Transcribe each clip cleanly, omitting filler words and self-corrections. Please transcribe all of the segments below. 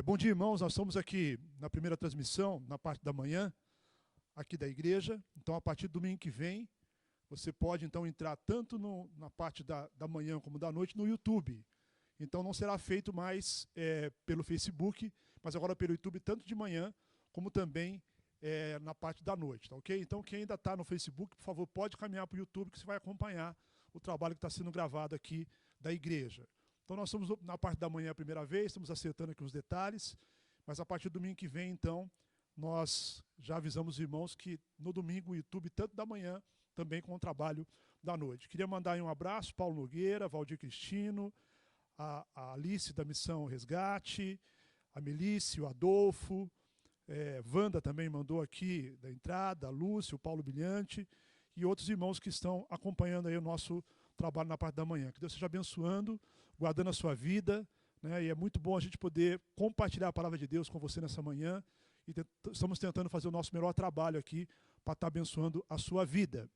Bom dia, irmãos. Nós estamos aqui na primeira transmissão, na parte da manhã, aqui da igreja. Então, a partir do domingo que vem, você pode, então, entrar tanto na parte da manhã como da noite no YouTube. Então, não será feito mais pelo Facebook, mas agora pelo YouTube, tanto de manhã, como também na parte da noite, tá ok? Então, quem ainda está no Facebook, por favor, pode caminhar para o YouTube, que você vai acompanhar o trabalho que está sendo gravado aqui da igreja. Então, nós estamos na parte da manhã a primeira vez, estamos acertando aqui os detalhes, mas a partir do domingo que vem, então, nós já avisamos os irmãos que no domingo o YouTube, tanto da manhã, também com o trabalho da noite. Queria mandar aí um abraço, Paulo Nogueira, Valdir Cristino, a Alice da Missão Resgate, a Melícia, o Adolfo, Wanda também mandou aqui da entrada, a Lúcia, o Paulo Bilhante e outros irmãos que estão acompanhando aí o nosso trabalho na parte da manhã. Que Deus esteja abençoando, guardando a sua vida, né? E é muito bom a gente poder compartilhar a palavra de Deus com você nessa manhã. E estamos tentando fazer o nosso melhor trabalho aqui para estar abençoando a sua vida.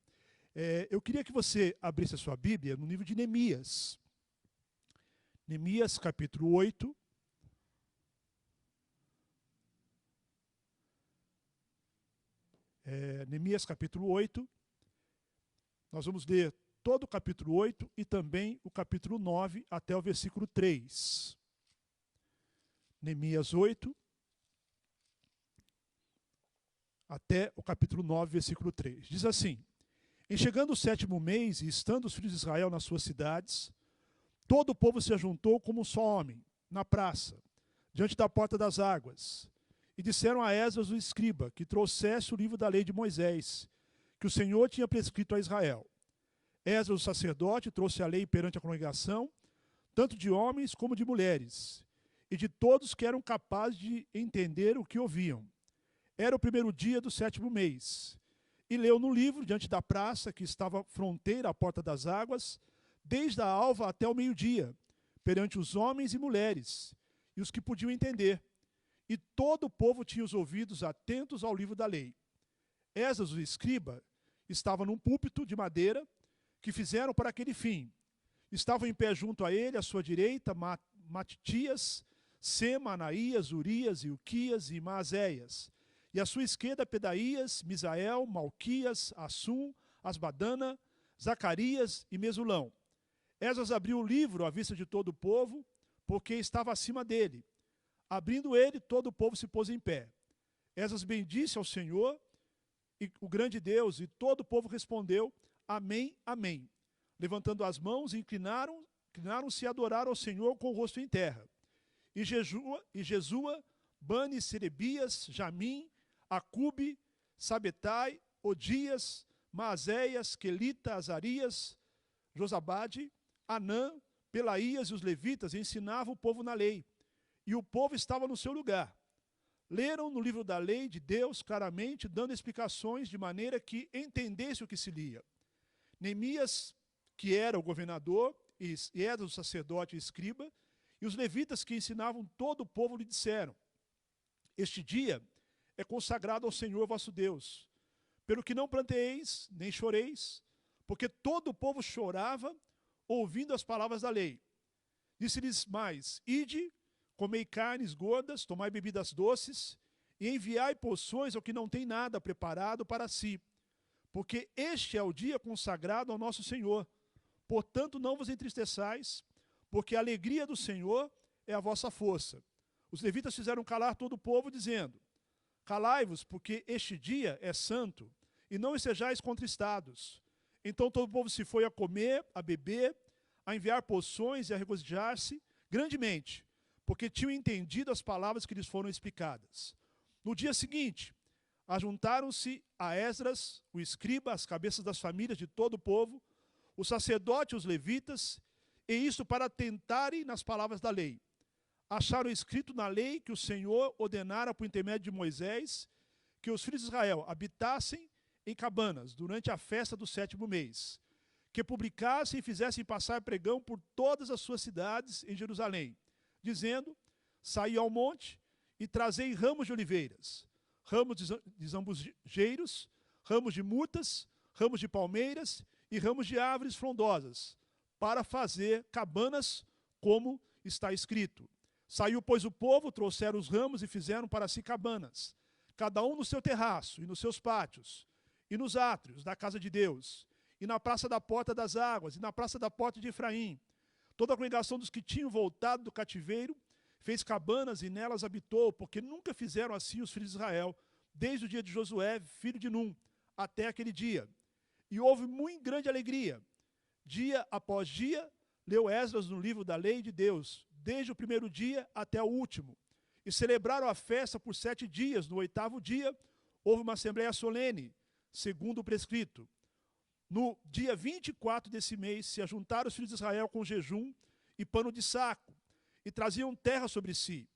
Eu queria que você abrisse a sua Bíblia no livro de Neemias. Neemias, capítulo 8. Neemias, capítulo 8. Nós vamos ler todo o capítulo 8 e também o capítulo 9 até o versículo 3. Neemias 8 até o capítulo 9, versículo 3. Diz assim: Em chegando o 7º mês e estando os filhos de Israel nas suas cidades, todo o povo se ajuntou como um só homem, na praça, diante da porta das águas, e disseram a Esdras o escriba que trouxesse o livro da lei de Moisés, que o Senhor tinha prescrito a Israel. Esdras, o sacerdote, trouxe a lei perante a congregação, tanto de homens como de mulheres, e de todos que eram capazes de entender o que ouviam. Era o primeiro dia do 7º mês. E leu no livro, diante da praça, que estava fronteira à porta das águas, desde a alva até o meio-dia, perante os homens e mulheres, e os que podiam entender. E todo o povo tinha os ouvidos atentos ao livro da lei. Esdras, o escriba, estava num púlpito de madeira, que fizeram para aquele fim. Estavam em pé junto a ele, à sua direita, Matitias, Sema, Anaías, Urias, Ilquias e Maazéias. E à sua esquerda, Pedaías, Misael, Malquias, Assum, Asbadana, Zacarias e Mesulão. Esdras abriu o livro à vista de todo o povo, porque estava acima dele. Abrindo ele, todo o povo se pôs em pé. Esdras bendisse ao Senhor, e o grande Deus, e todo o povo respondeu: Amém, amém. Levantando as mãos, inclinaram-se e adoraram ao Senhor com o rosto em terra. E Jesua, Bani, Serebias, Jamim, Acube, Sabetai, Odias, Maazéias, Quelita, Azarias, Josabade, Anã, Pelaías e os levitas ensinavam o povo na lei. E o povo estava no seu lugar. Leram no livro da lei de Deus claramente, dando explicações de maneira que entendesse o que se lia. Neemias, que era o governador, e Esdras, o sacerdote e escriba, e os levitas que ensinavam todo o povo lhe disseram: Este dia é consagrado ao Senhor vosso Deus, pelo que não planteeis, nem choreis, porque todo o povo chorava, ouvindo as palavras da lei. Disse-lhes mais: Ide, comei carnes gordas, tomai bebidas doces, e enviai porções ao que não tem nada preparado para si, porque este é o dia consagrado ao nosso Senhor. Portanto, não vos entristeçais, porque a alegria do Senhor é a vossa força. Os levitas fizeram calar todo o povo, dizendo: Calai-vos, porque este dia é santo, e não estejais contristados. Então todo o povo se foi a comer, a beber, a enviar porções e a regozijar-se grandemente, porque tinham entendido as palavras que lhes foram explicadas. No dia seguinte, ajuntaram-se a Esdras, o escriba, as cabeças das famílias de todo o povo, o sacerdote e os levitas, e isto para atentarem nas palavras da lei. Acharam escrito na lei que o Senhor ordenara por intermédio de Moisés que os filhos de Israel habitassem em cabanas durante a festa do 7º mês, que publicassem e fizessem passar pregão por todas as suas cidades em Jerusalém, dizendo: Saí ao monte e trazei ramos de oliveiras, ramos de zambujeiros, ramos de murtas, ramos de palmeiras e ramos de árvores frondosas, para fazer cabanas, como está escrito. Saiu, pois, o povo, trouxeram os ramos e fizeram para si cabanas, cada um no seu terraço, e nos seus pátios, e nos átrios da casa de Deus, e na praça da porta das águas, e na praça da porta de Efraim. Toda a congregação dos que tinham voltado do cativeiro fez cabanas e nelas habitou, porque nunca fizeram assim os filhos de Israel, desde o dia de Josué, filho de Num, até aquele dia. E houve muito grande alegria. Dia após dia, leu Esdras no livro da lei de Deus, desde o primeiro dia até o último. E celebraram a festa por 7 dias. No 8º dia, houve uma assembleia solene, segundo o prescrito. No dia 24 desse mês, se ajuntaram os filhos de Israel com jejum e pano de saco, e traziam terra sobre si.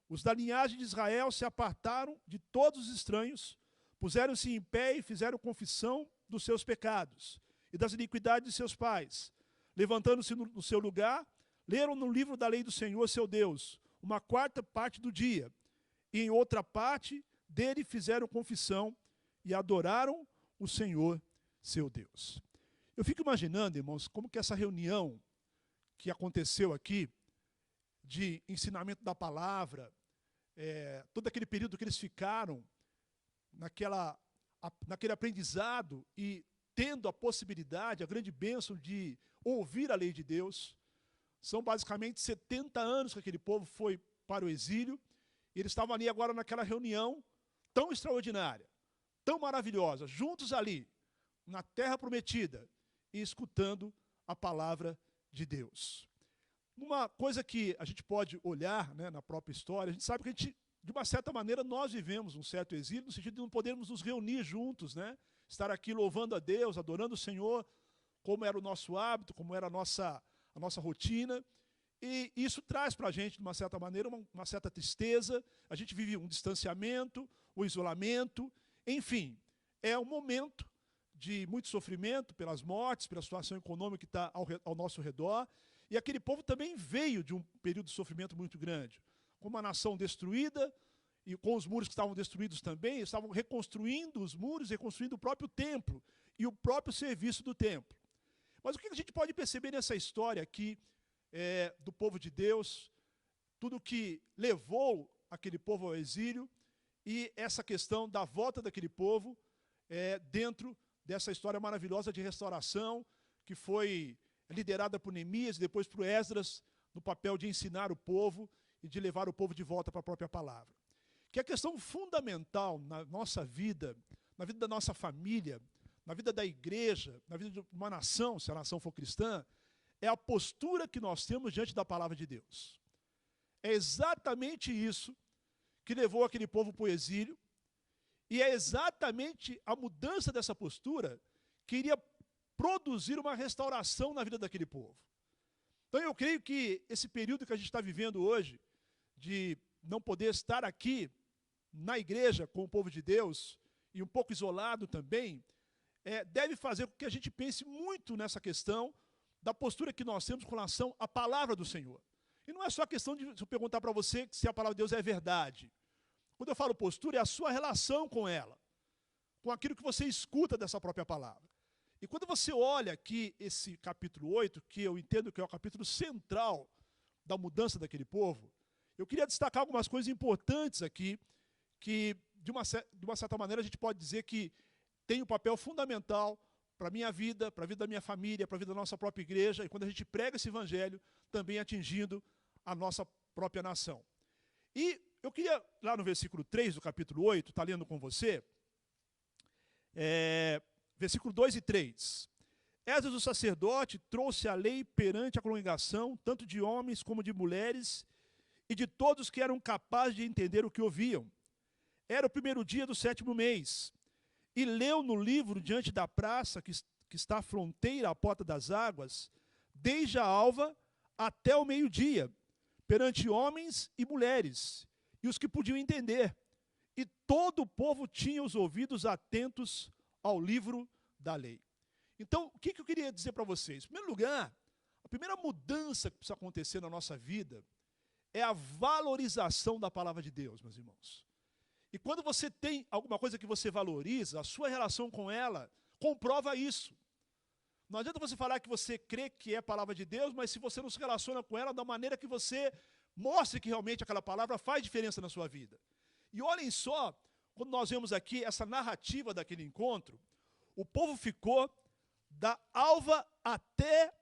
Os da linhagem de Israel se apartaram de todos os estranhos, puseram-se em pé e fizeram confissão dos seus pecados e das iniquidades de seus pais. Levantando-se no seu lugar, leram no livro da lei do Senhor, seu Deus, uma 4ª parte do dia, e em outra parte dele fizeram confissão e adoraram o Senhor, seu Deus. Eu fico imaginando, irmãos, como que essa reunião que aconteceu aqui, de ensinamento da palavra, todo aquele período que eles ficaram naquele aprendizado e tendo a possibilidade, a grande bênção de ouvir a lei de Deus. São basicamente 70 anos que aquele povo foi para o exílio, e eles estavam ali agora naquela reunião tão extraordinária, tão maravilhosa, juntos ali, na terra prometida, e escutando a palavra de Deus. Uma coisa que a gente pode olhar, né, na própria história, a gente sabe que de uma certa maneira, nós vivemos um certo exílio, no sentido de não podermos nos reunir juntos, né? Estar aqui louvando a Deus, adorando o Senhor, como era o nosso hábito, como era a nossa rotina. E isso traz para a gente, de uma certa maneira, uma certa tristeza. A gente vive um distanciamento, um isolamento. Enfim, é um momento de muito sofrimento pelas mortes, pela situação econômica que está ao nosso redor. E aquele povo também veio de um período de sofrimento muito grande, com uma nação destruída, e com os muros que estavam destruídos também, estavam reconstruindo os muros, reconstruindo o próprio templo e o próprio serviço do templo. Mas o que a gente pode perceber nessa história aqui do povo de Deus, tudo que levou aquele povo ao exílio e essa questão da volta daquele povo dentro dessa história maravilhosa de restauração que foi liderada por Neemias e depois por Esdras, no papel de ensinar o povo e de levar o povo de volta para a própria palavra. Que a questão fundamental na nossa vida, na vida da nossa família, na vida da igreja, na vida de uma nação, se a nação for cristã, é a postura que nós temos diante da palavra de Deus. É exatamente isso que levou aquele povo para o exílio, e é exatamente a mudança dessa postura que iria produzir uma restauração na vida daquele povo. Então eu creio que esse período que a gente está vivendo hoje, de não poder estar aqui na igreja com o povo de Deus, e um pouco isolado também, deve fazer com que a gente pense muito nessa questão da postura que nós temos com relação à palavra do Senhor. E não é só a questão de eu perguntar para você se a palavra de Deus é verdade. Quando eu falo postura, é a sua relação com ela, com aquilo que você escuta dessa própria palavra. E quando você olha aqui esse capítulo 8, que eu entendo que é o capítulo central da mudança daquele povo, eu queria destacar algumas coisas importantes aqui, que de uma certa maneira a gente pode dizer que tem um papel fundamental para a minha vida, para a vida da minha família, para a vida da nossa própria igreja, e quando a gente prega esse evangelho, também atingindo a nossa própria nação. E eu queria, lá no versículo 3 do capítulo 8, está lendo com você, versículo 2 e 3. Esdras, o sacerdote, trouxe a lei perante a congregação, tanto de homens como de mulheres, e de todos que eram capazes de entender o que ouviam. Era o primeiro dia do 7º mês, e leu no livro diante da praça, que está à fronteira, à porta das águas, desde a alva até o meio-dia, perante homens e mulheres, e os que podiam entender. E todo o povo tinha os ouvidos atentos ao livro da lei. Então, o que eu queria dizer para vocês? Em primeiro lugar, a primeira mudança que precisa acontecer na nossa vida é a valorização da palavra de Deus, meus irmãos. E quando você tem alguma coisa que você valoriza, a sua relação com ela comprova isso. Não adianta você falar que você crê que é a palavra de Deus, mas se você não se relaciona com ela da maneira que você Mostre que realmente aquela palavra faz diferença na sua vida. E olhem só, quando nós vemos aqui essa narrativa daquele encontro, o povo ficou da alva até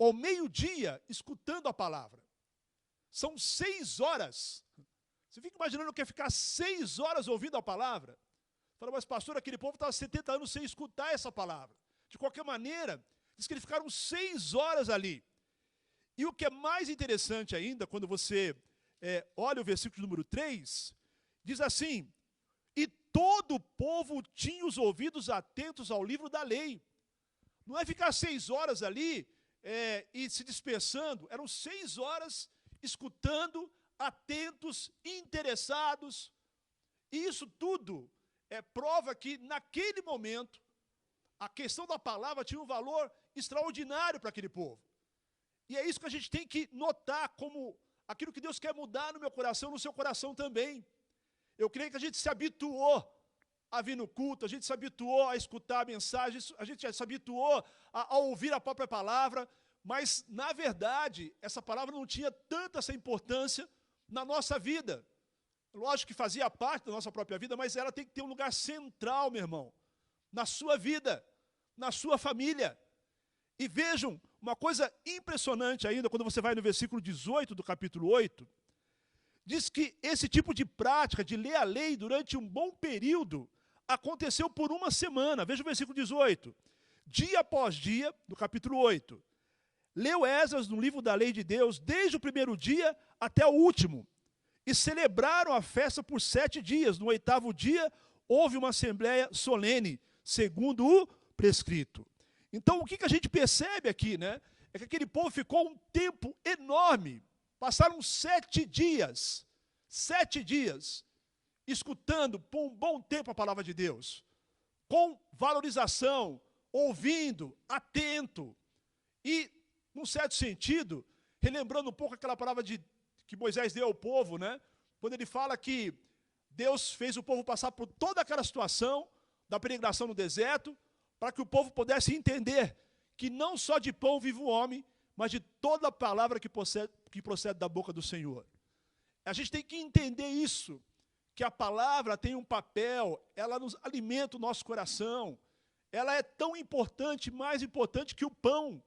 ao meio-dia escutando a palavra. São 6 horas. Você fica imaginando o que é ficar 6 horas ouvindo a palavra? Fala, mas pastor, aquele povo estava 70 anos sem escutar essa palavra. De qualquer maneira, diz que eles ficaram 6 horas ali. E o que é mais interessante ainda, quando você olha o versículo número 3, diz assim, e todo o povo tinha os ouvidos atentos ao livro da lei. Não é ficar 6 horas ali e se dispersando, eram 6 horas escutando, atentos, interessados. E isso tudo prova que, naquele momento, a questão da palavra tinha um valor extraordinário para aquele povo. E é isso que a gente tem que notar como aquilo que Deus quer mudar no meu coração, no seu coração também. Eu creio que a gente se habituou a vir no culto, a gente se habituou a escutar a mensagem, a gente se habituou a ouvir a própria palavra, mas, na verdade, essa palavra não tinha tanta essa importância na nossa vida. Lógico que fazia parte da nossa própria vida, mas ela tem que ter um lugar central, meu irmão, na sua vida, na sua família. E vejam, uma coisa impressionante ainda, quando você vai no versículo 18 do capítulo 8, diz que esse tipo de prática, de ler a lei durante um bom período, aconteceu por uma semana. Veja o versículo 18. Dia após dia, no capítulo 8, leu Esdras no livro da lei de Deus, desde o primeiro dia até o último, e celebraram a festa por 7 dias. No 8º dia, houve uma assembleia solene, segundo o prescrito. Então, o que a gente percebe aqui, né? É que aquele povo ficou um tempo enorme. Passaram 7 dias, escutando por um bom tempo a palavra de Deus, com valorização, ouvindo, atento, e, num certo sentido, relembrando um pouco aquela palavra que Moisés deu ao povo, né? Quando ele fala que Deus fez o povo passar por toda aquela situação da peregrinação no deserto, para que o povo pudesse entender que não só de pão vive o homem, mas de toda a palavra que procede da boca do Senhor. A gente tem que entender isso, que a palavra tem um papel, ela nos alimenta o nosso coração, ela é tão importante, mais importante que o pão.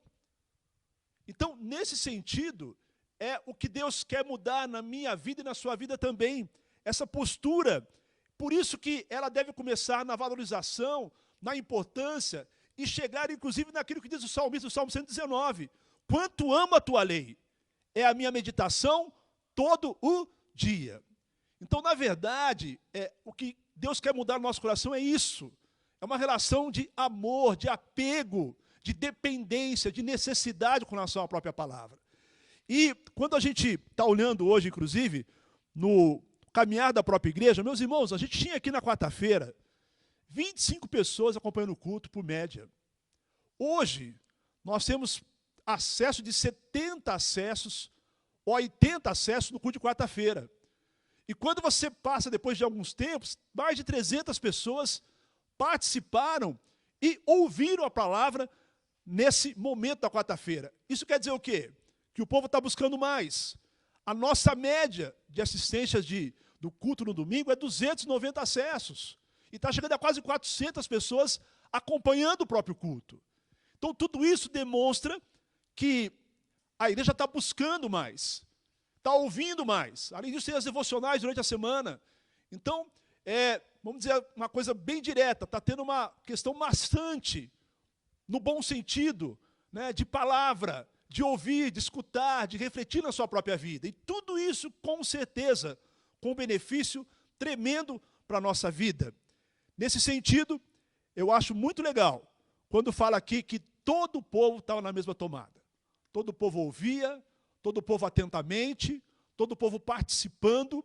Então, nesse sentido, é o que Deus quer mudar na minha vida e na sua vida também, essa postura. Por isso que ela deve começar na valorização, na importância, e chegar, inclusive, naquilo que diz o salmista, o Salmo 119. Quanto amo a tua lei, é a minha meditação todo o dia. Então, na verdade, o que Deus quer mudar no nosso coração é isso. É uma relação de amor, de apego, de dependência, de necessidade com relação à própria palavra. E quando a gente está olhando hoje, inclusive, no caminhar da própria igreja, meus irmãos, a gente tinha aqui na quarta-feira 25 pessoas acompanhando o culto, por média. Hoje, nós temos acesso de 70 acessos, 80 acessos no culto de quarta-feira. E quando você passa, depois de alguns tempos, mais de 300 pessoas participaram e ouviram a palavra nesse momento da quarta-feira. Isso quer dizer o quê? Que o povo está buscando mais. A nossa média de assistências do culto no domingo é 290 acessos. E está chegando a quase 400 pessoas acompanhando o próprio culto. Então, tudo isso demonstra que a igreja está buscando mais, está ouvindo mais. Além disso, tem as devocionais durante a semana. Então, vamos dizer uma coisa bem direta, está tendo uma questão bastante, no bom sentido, né, de palavra, de ouvir, de escutar, de refletir na sua própria vida. E tudo isso, com certeza, com um benefício tremendo para a nossa vida. Nesse sentido, eu acho muito legal quando fala aqui que todo o povo estava na mesma tomada. Todo o povo ouvia, todo o povo atentamente, todo o povo participando,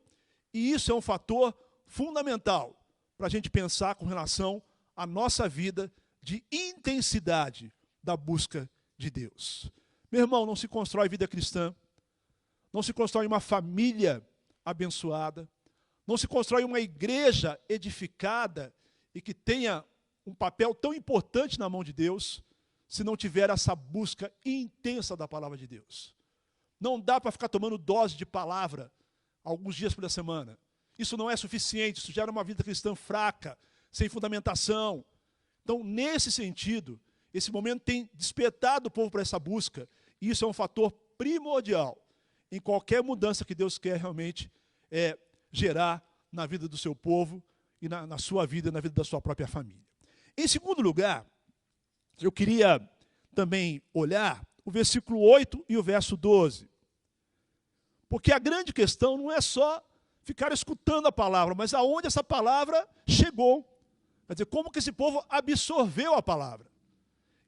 e isso é um fator fundamental para a gente pensar com relação à nossa vida de intensidade da busca de Deus. Meu irmão, não se constrói vida cristã, não se constrói uma família abençoada, não se constrói uma igreja edificada e que tenha um papel tão importante na mão de Deus, se não tiver essa busca intensa da palavra de Deus. Não dá para ficar tomando dose de palavra alguns dias por semana. Isso não é suficiente, isso gera uma vida cristã fraca, sem fundamentação. Então, nesse sentido, esse momento tem despertado o povo para essa busca, e isso é um fator primordial em qualquer mudança que Deus quer realmente gerar na vida do seu povo e na sua vida e na vida da sua própria família. Em segundo lugar, eu queria também olhar o versículo 8 e o verso 12. Porque a grande questão não é só ficar escutando a palavra, mas aonde essa palavra chegou. Quer dizer, como que esse povo absorveu a palavra.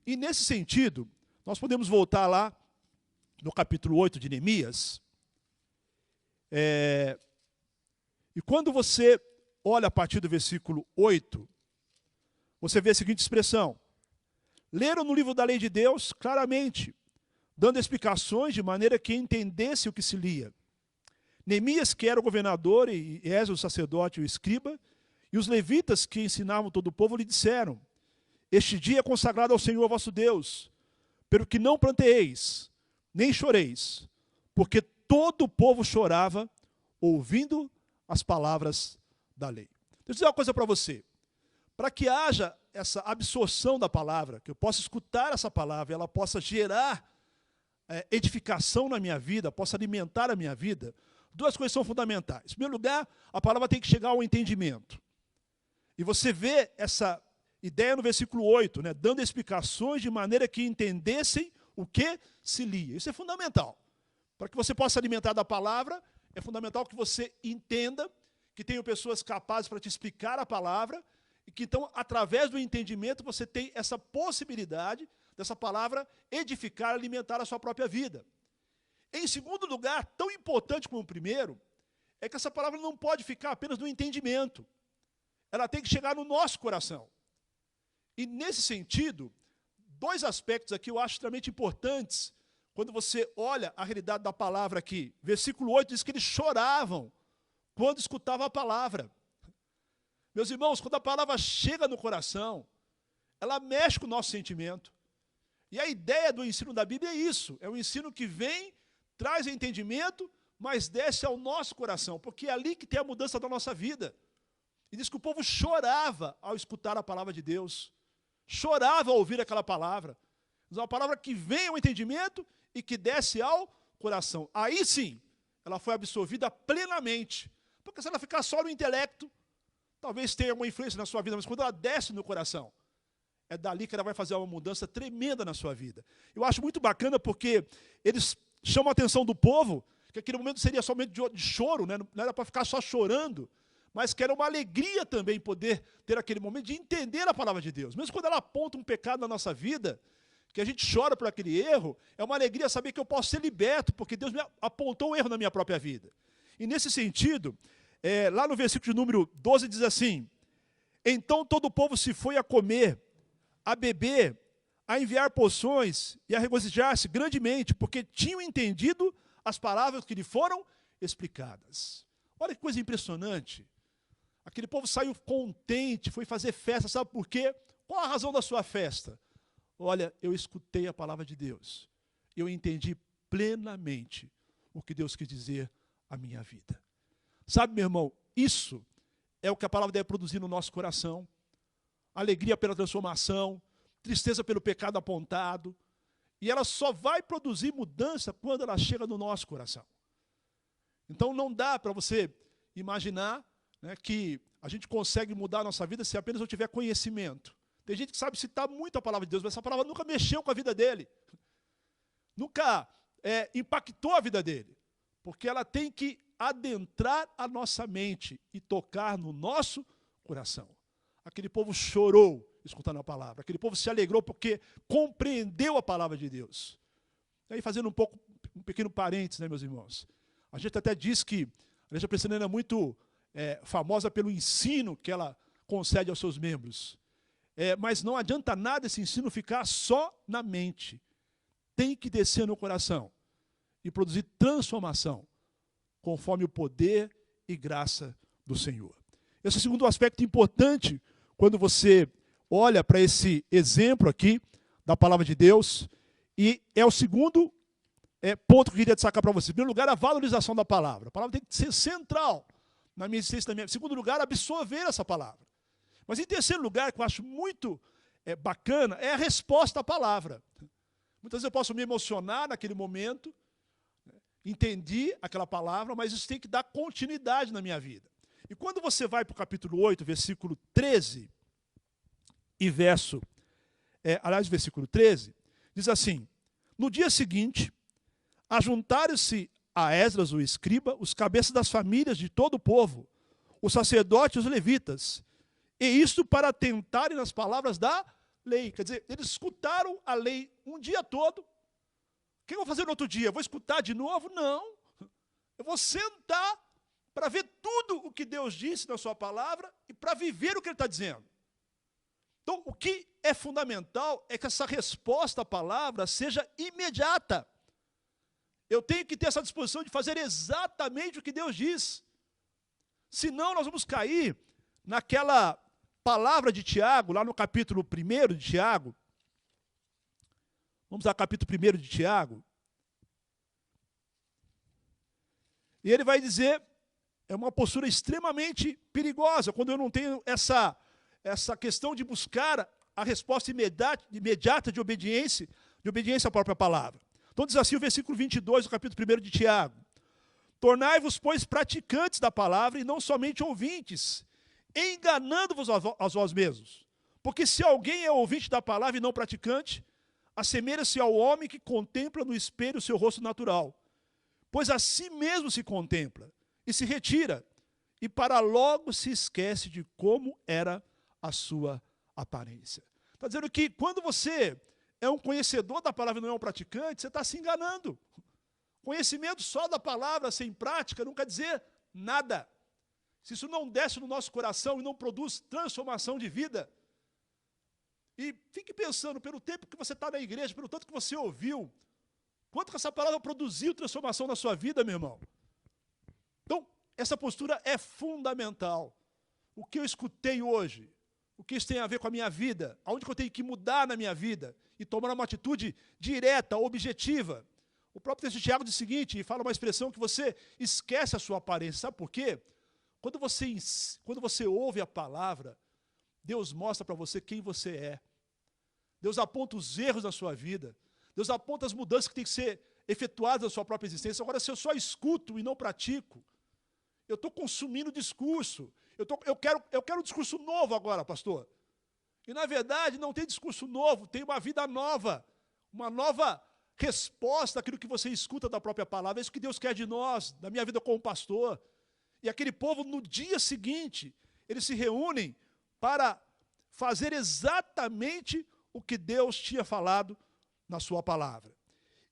E nesse sentido, nós podemos voltar lá no capítulo 8 de Neemias. E quando você olha a partir do versículo 8, você vê a seguinte expressão: leram no livro da lei de Deus claramente, dando explicações de maneira que entendesse o que se lia. Neemias, que era o governador, e Esdras, o sacerdote e o escriba, e os levitas que ensinavam todo o povo, lhe disseram: este dia é consagrado ao Senhor vosso Deus, pelo que não planteeis, nem choreis, porque todo o povo chorava, ouvindo as palavras da lei. Deixa eu dizer uma coisa para você. Para que haja essa absorção da palavra, que eu possa escutar essa palavra, ela possa gerar edificação na minha vida, possa alimentar a minha vida, duas coisas são fundamentais. Em primeiro lugar, a palavra tem que chegar ao entendimento. E você vê essa ideia no versículo 8, né, dando explicações de maneira que entendessem o que se lia. Isso é fundamental. Para que você possa alimentar da palavra, é fundamental que você entenda, que tenham pessoas capazes para te explicar a palavra, e que então, através do entendimento, você tem essa possibilidade dessa palavra edificar, alimentar a sua própria vida. Em segundo lugar, tão importante como o primeiro, é que essa palavra não pode ficar apenas no entendimento. Ela tem que chegar no nosso coração. E nesse sentido, dois aspectos aqui eu acho extremamente importantes, quando você olha a realidade da palavra aqui. Versículo 8 diz que eles choravam quando escutavam a palavra. Meus irmãos, quando a palavra chega no coração, ela mexe com o nosso sentimento. E a ideia do ensino da Bíblia é isso, é um ensino que vem, traz entendimento, mas desce ao nosso coração, porque é ali que tem a mudança da nossa vida. E diz que o povo chorava ao escutar a palavra de Deus, chorava ao ouvir aquela palavra. É uma palavra que vem ao entendimento e que desce ao coração. Aí sim, ela foi absorvida plenamente, porque se ela ficar só no intelecto, talvez tenha uma influência na sua vida, mas quando ela desce no coração, é dali que ela vai fazer uma mudança tremenda na sua vida. Eu acho muito bacana porque eles chamam a atenção do povo, que aquele momento seria somente de choro, né? Não era para ficar só chorando, mas que era uma alegria também poder ter aquele momento de entender a palavra de Deus. Mesmo quando ela aponta um pecado na nossa vida, que a gente chora por aquele erro, é uma alegria saber que eu posso ser liberto, porque Deus me apontou um erro na minha própria vida. E nesse sentido, lá no versículo de número 12 diz assim: então todo o povo se foi a comer, a beber, a enviar poções e a regozijar-se grandemente, porque tinham entendido as palavras que lhe foram explicadas. Olha que coisa impressionante. Aquele povo saiu contente, foi fazer festa, sabe por quê? Qual a razão da sua festa? Olha, eu escutei a palavra de Deus. Eu entendi plenamente o que Deus quis dizer à minha vida. Sabe, meu irmão, isso é o que a palavra deve produzir no nosso coração. Alegria pela transformação, tristeza pelo pecado apontado. E ela só vai produzir mudança quando ela chega no nosso coração. Então não dá para você imaginar, né, que a gente consegue mudar a nossa vida se apenas eu tiver conhecimento. Tem gente que sabe citar muito a palavra de Deus, mas essa palavra nunca mexeu com a vida dele. Nunca impactou a vida dele. Porque ela tem que adentrar a nossa mente e tocar no nosso coração. Aquele povo chorou escutando a palavra. Aquele povo se alegrou porque compreendeu a palavra de Deus. E aí, fazendo um pequeno parênteses, né, meus irmãos? A gente até diz que a igreja presbiteriana é muito famosa pelo ensino que ela concede aos seus membros. Mas não adianta nada esse ensino ficar só na mente. Tem que descer no coração e produzir transformação, conforme o poder e graça do Senhor. Esse é o segundo aspecto importante quando você olha para esse exemplo aqui da palavra de Deus, e é o segundo ponto que eu queria destacar para você. Em primeiro lugar, a valorização da palavra. A palavra tem que ser central na minha existência. Em segundo lugar, absorver essa palavra. Mas em terceiro lugar, que eu acho muito bacana, é a resposta à palavra. Muitas vezes eu posso me emocionar naquele momento, entendi aquela palavra, mas isso tem que dar continuidade na minha vida. E quando você vai para o capítulo 8, versículo 13, e versículo 13, diz assim: no dia seguinte, ajuntaram-se a Esdras, o escriba, os cabeças das famílias de todo o povo, os sacerdotes e os levitas, e isto para atentarem nas palavras da lei. Quer dizer, eles escutaram a lei um dia todo. O que eu vou fazer no outro dia? Eu vou escutar de novo? Não. Eu vou sentar para ver tudo o que Deus disse na sua palavra e para viver o que Ele está dizendo. Então, o que é fundamental é que essa resposta à palavra seja imediata. Eu tenho que ter essa disposição de fazer exatamente o que Deus diz. Senão, nós vamos cair naquela palavra de Tiago, lá no capítulo 1 de Tiago. Vamos ao capítulo 1 de Tiago. E ele vai dizer, é uma postura extremamente perigosa, quando eu não tenho essa questão de buscar a resposta imediata de obediência à própria palavra. Então diz assim o versículo 22 do capítulo 1 de Tiago: tornai-vos, pois, praticantes da palavra e não somente ouvintes, enganando-vos a vós mesmos. Porque se alguém é ouvinte da palavra e não praticante, assemelha-se ao homem que contempla no espelho o seu rosto natural. Pois a si mesmo se contempla e se retira, e para logo se esquece de como era a sua aparência. Está dizendo que quando você é um conhecedor da palavra e não é um praticante, você está se enganando. Conhecimento só da palavra sem prática não quer dizer nada. Se isso não desce no nosso coração e não produz transformação de vida. E fique pensando, pelo tempo que você está na igreja, pelo tanto que você ouviu, quanto que essa palavra produziu transformação na sua vida, meu irmão. Então, essa postura é fundamental. O que eu escutei hoje, o que isso tem a ver com a minha vida, aonde que eu tenho que mudar na minha vida e tomar uma atitude direta, objetiva. O próprio texto de Tiago diz o seguinte, e fala uma expressão que você esquece a sua aparência. Sabe por quê? Quando você ouve a palavra, Deus mostra para você quem você é. Deus aponta os erros da sua vida. Deus aponta as mudanças que têm que ser efetuadas na sua própria existência. Agora, se eu só escuto e não pratico, eu estou consumindo discurso. Eu quero um discurso novo agora, pastor. E, na verdade, não tem discurso novo, tem uma vida nova. Uma nova resposta àquilo que você escuta da própria palavra. É isso que Deus quer de nós, da minha vida como pastor. E aquele povo, no dia seguinte, eles se reúnem para fazer exatamente o que Deus tinha falado na sua palavra.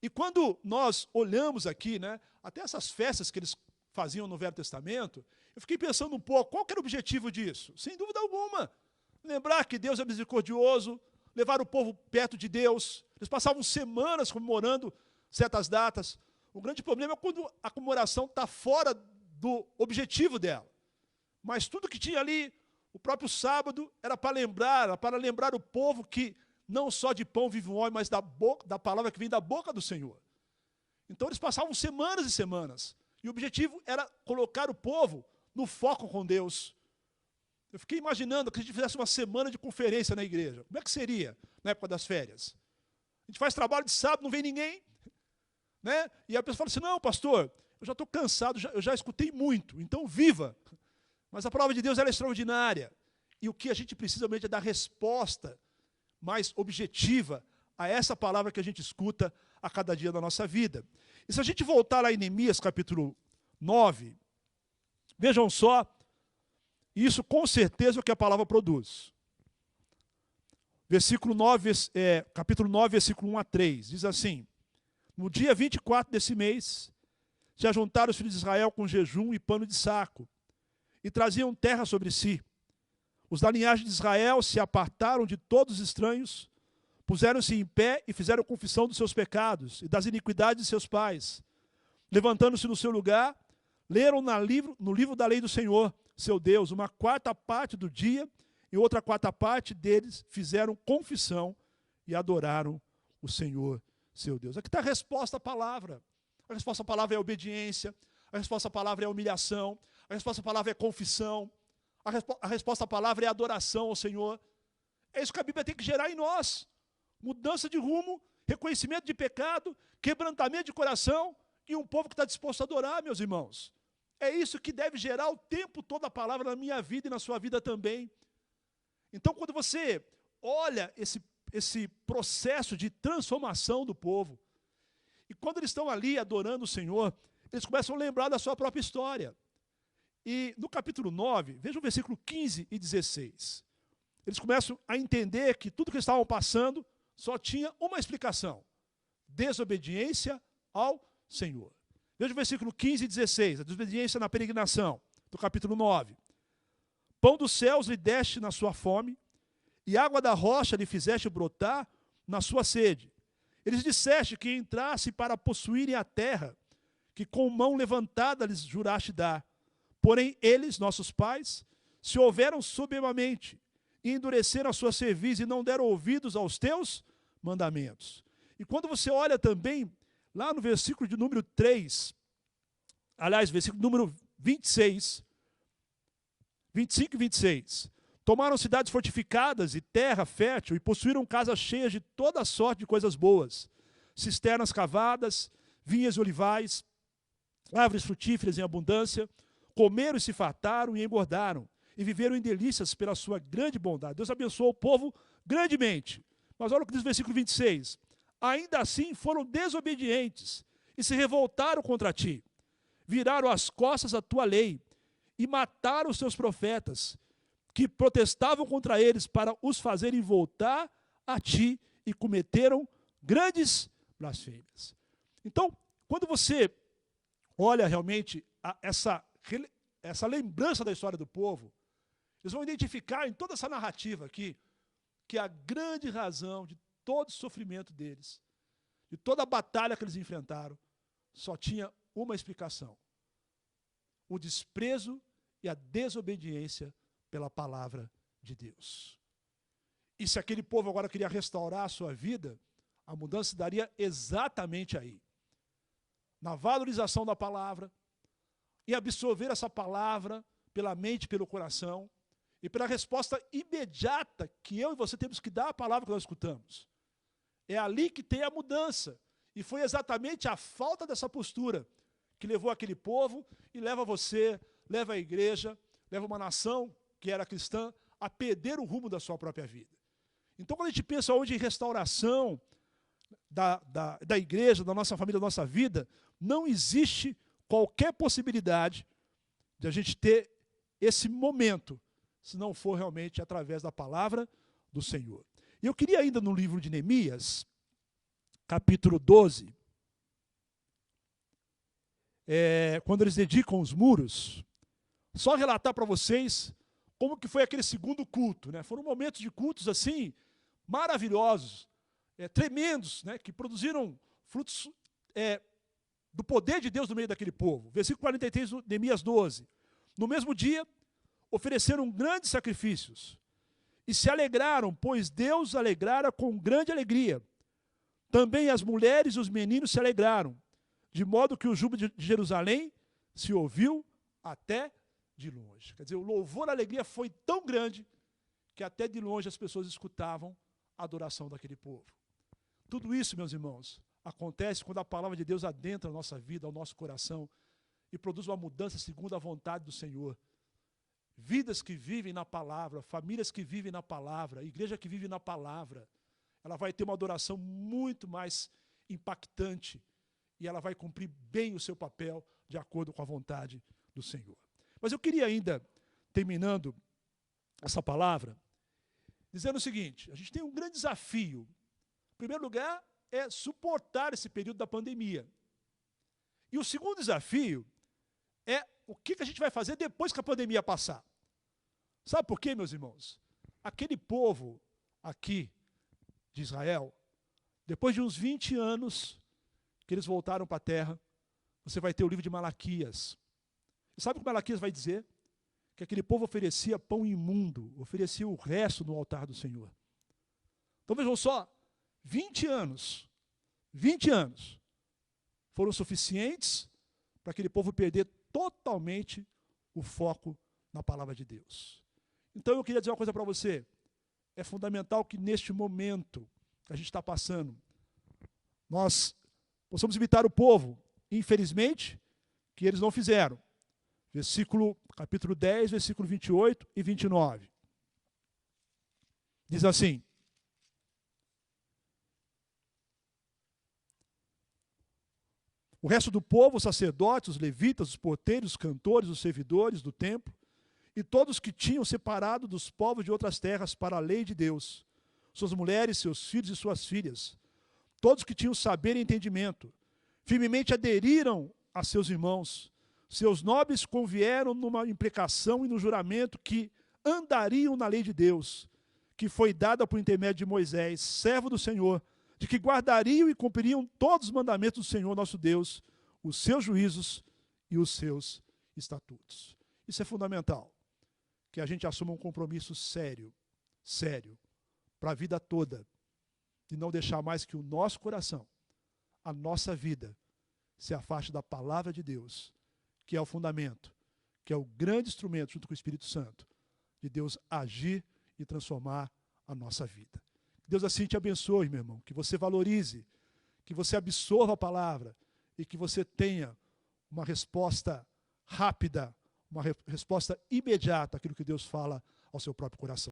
E quando nós olhamos aqui, né, até essas festas que eles faziam no Velho Testamento, eu fiquei pensando um pouco, qual que era o objetivo disso? Sem dúvida alguma, lembrar que Deus é misericordioso, levar o povo perto de Deus. Eles passavam semanas comemorando certas datas. O grande problema é quando a comemoração está fora do objetivo dela. Mas tudo que tinha ali, o próprio sábado, era para lembrar o povo que não só de pão vive o homem, mas da palavra que vem da boca do Senhor. Então eles passavam semanas e semanas. E o objetivo era colocar o povo no foco com Deus. Eu fiquei imaginando que a gente fizesse uma semana de conferência na igreja. Como é que seria na época das férias? A gente faz trabalho de sábado, não vem ninguém. Né? E a pessoa fala assim, não, pastor, eu já estou cansado, eu já escutei muito, então viva. Mas a palavra de Deus ela é extraordinária. E o que a gente precisa mesmo é dar resposta mais objetiva a essa palavra que a gente escuta a cada dia da nossa vida. E se a gente voltar lá em Neemias, capítulo 9, vejam só, isso com certeza é o que a palavra produz. Capítulo 9, versículo 1 a 3, diz assim, no dia 24 desse mês, se ajuntaram os filhos de Israel com jejum e pano de saco, e traziam terra sobre si. Os da linhagem de Israel se apartaram de todos os estranhos, puseram-se em pé e fizeram confissão dos seus pecados e das iniquidades de seus pais. Levantando-se no seu lugar, leram no livro da lei do Senhor, seu Deus, uma quarta parte do dia, e outra quarta parte deles fizeram confissão e adoraram o Senhor, seu Deus. Aqui está a resposta à palavra. A resposta à palavra é obediência, a resposta à palavra é humilhação, a resposta à palavra é confissão, a resposta à palavra é adoração ao Senhor. É isso que a Bíblia tem que gerar em nós. Mudança de rumo, reconhecimento de pecado, quebrantamento de coração e um povo que está disposto a adorar, meus irmãos. É isso que deve gerar o tempo todo a palavra na minha vida e na sua vida também. Então, quando você olha esse processo de transformação do povo, e quando eles estão ali adorando o Senhor, eles começam a lembrar da sua própria história. E no capítulo 9, veja o versículo 15 e 16. Eles começam a entender que tudo que eles estavam passando só tinha uma explicação: desobediência ao Senhor. Veja o versículo 15 e 16, a desobediência na peregrinação, do capítulo 9. Pão dos céus lhe deste na sua fome, e água da rocha lhe fizeste brotar na sua sede. Eles disseste que entrasse para possuírem a terra, que com mão levantada lhes juraste dar. Porém, eles, nossos pais, se houveram soberbamente, e endureceram a sua cerviz, e não deram ouvidos aos teus mandamentos. E quando você olha também, lá no versículo de número 3, aliás, versículo número 26, 25 e 26. Tomaram cidades fortificadas e terra fértil, e possuíram casas cheias de toda sorte de coisas boas, cisternas cavadas, vinhas e olivais, árvores frutíferas em abundância. Comeram e se fartaram e engordaram, e viveram em delícias pela sua grande bondade. Deus abençoou o povo grandemente. Mas olha o que diz o versículo 26. Ainda assim foram desobedientes e se revoltaram contra ti. Viraram as costas à tua lei e mataram os teus profetas, que protestavam contra eles para os fazerem voltar a ti, e cometeram grandes blasfêmias. Então, quando você olha realmente essa lembrança da história do povo, eles vão identificar em toda essa narrativa aqui que a grande razão de todo o sofrimento deles, de toda a batalha que eles enfrentaram, só tinha uma explicação: o desprezo e a desobediência pela palavra de Deus. E se aquele povo agora queria restaurar a sua vida, a mudança se daria exatamente aí. Na valorização da palavra, em absorver essa palavra pela mente e pelo coração, e pela resposta imediata que eu e você temos que dar à palavra que nós escutamos. É ali que tem a mudança. E foi exatamente a falta dessa postura que levou aquele povo e leva você, leva a igreja, leva uma nação que era cristã a perder o rumo da sua própria vida. Então, quando a gente pensa hoje em restauração da igreja, da nossa família, da nossa vida, não existe qualquer possibilidade de a gente ter esse momento, se não for realmente através da palavra do Senhor. E eu queria ainda no livro de Neemias, capítulo 12, quando eles dedicam os muros, só relatar para vocês como que foi aquele segundo culto, né? Foram momentos de cultos assim, maravilhosos, tremendos, né? Que produziram frutos do poder de Deus no meio daquele povo. Versículo 43, Neemias 12. No mesmo dia, ofereceram grandes sacrifícios e se alegraram, pois Deus alegrara com grande alegria. Também as mulheres e os meninos se alegraram, de modo que o júbilo de Jerusalém se ouviu até de longe. Quer dizer, o louvor e a alegria foi tão grande que até de longe as pessoas escutavam a adoração daquele povo. Tudo isso, meus irmãos, acontece quando a palavra de Deus adentra a nossa vida, ao nosso coração, e produz uma mudança segundo a vontade do Senhor. Vidas que vivem na palavra, famílias que vivem na palavra, igreja que vive na palavra, ela vai ter uma adoração muito mais impactante e ela vai cumprir bem o seu papel de acordo com a vontade do Senhor. Mas eu queria ainda, terminando essa palavra, dizendo o seguinte: a gente tem um grande desafio. Em primeiro lugar, é suportar esse período da pandemia. E o segundo desafio é o que a gente vai fazer depois que a pandemia passar. Sabe por quê, meus irmãos? Aquele povo aqui de Israel, depois de uns 20 anos que eles voltaram para a terra, você vai ter o livro de Malaquias. E sabe o que Malaquias vai dizer? Que aquele povo oferecia pão imundo, oferecia o resto no altar do Senhor. Então vejam só, 20 anos 20 anos foram suficientes para aquele povo perder totalmente o foco na palavra de Deus. Então eu queria dizer uma coisa para você. É fundamental que neste momento que a gente está passando, nós possamos imitar o povo. Infelizmente, que eles não fizeram. Capítulo 10, versículo 28 e 29. Diz assim: o resto do povo, os sacerdotes, os levitas, os porteiros, os cantores, os servidores do templo, e todos que tinham separado dos povos de outras terras para a lei de Deus, suas mulheres, seus filhos e suas filhas, todos que tinham saber e entendimento, firmemente aderiram a seus irmãos. Seus nobres convieram numa imprecação e no juramento que andariam na lei de Deus, que foi dada por intermédio de Moisés, servo do Senhor, de que guardariam e cumpririam todos os mandamentos do Senhor nosso Deus, os seus juízos e os seus estatutos. Isso é fundamental, que a gente assuma um compromisso sério, para a vida toda, de não deixar mais que o nosso coração, a nossa vida, se afaste da palavra de Deus, que é o fundamento, que é o grande instrumento, junto com o Espírito Santo, de Deus agir e transformar a nossa vida. Que Deus assim te abençoe, meu irmão, que você valorize, que você absorva a palavra e que você tenha uma resposta rápida, uma resposta imediata àquilo que Deus fala ao seu próprio coração.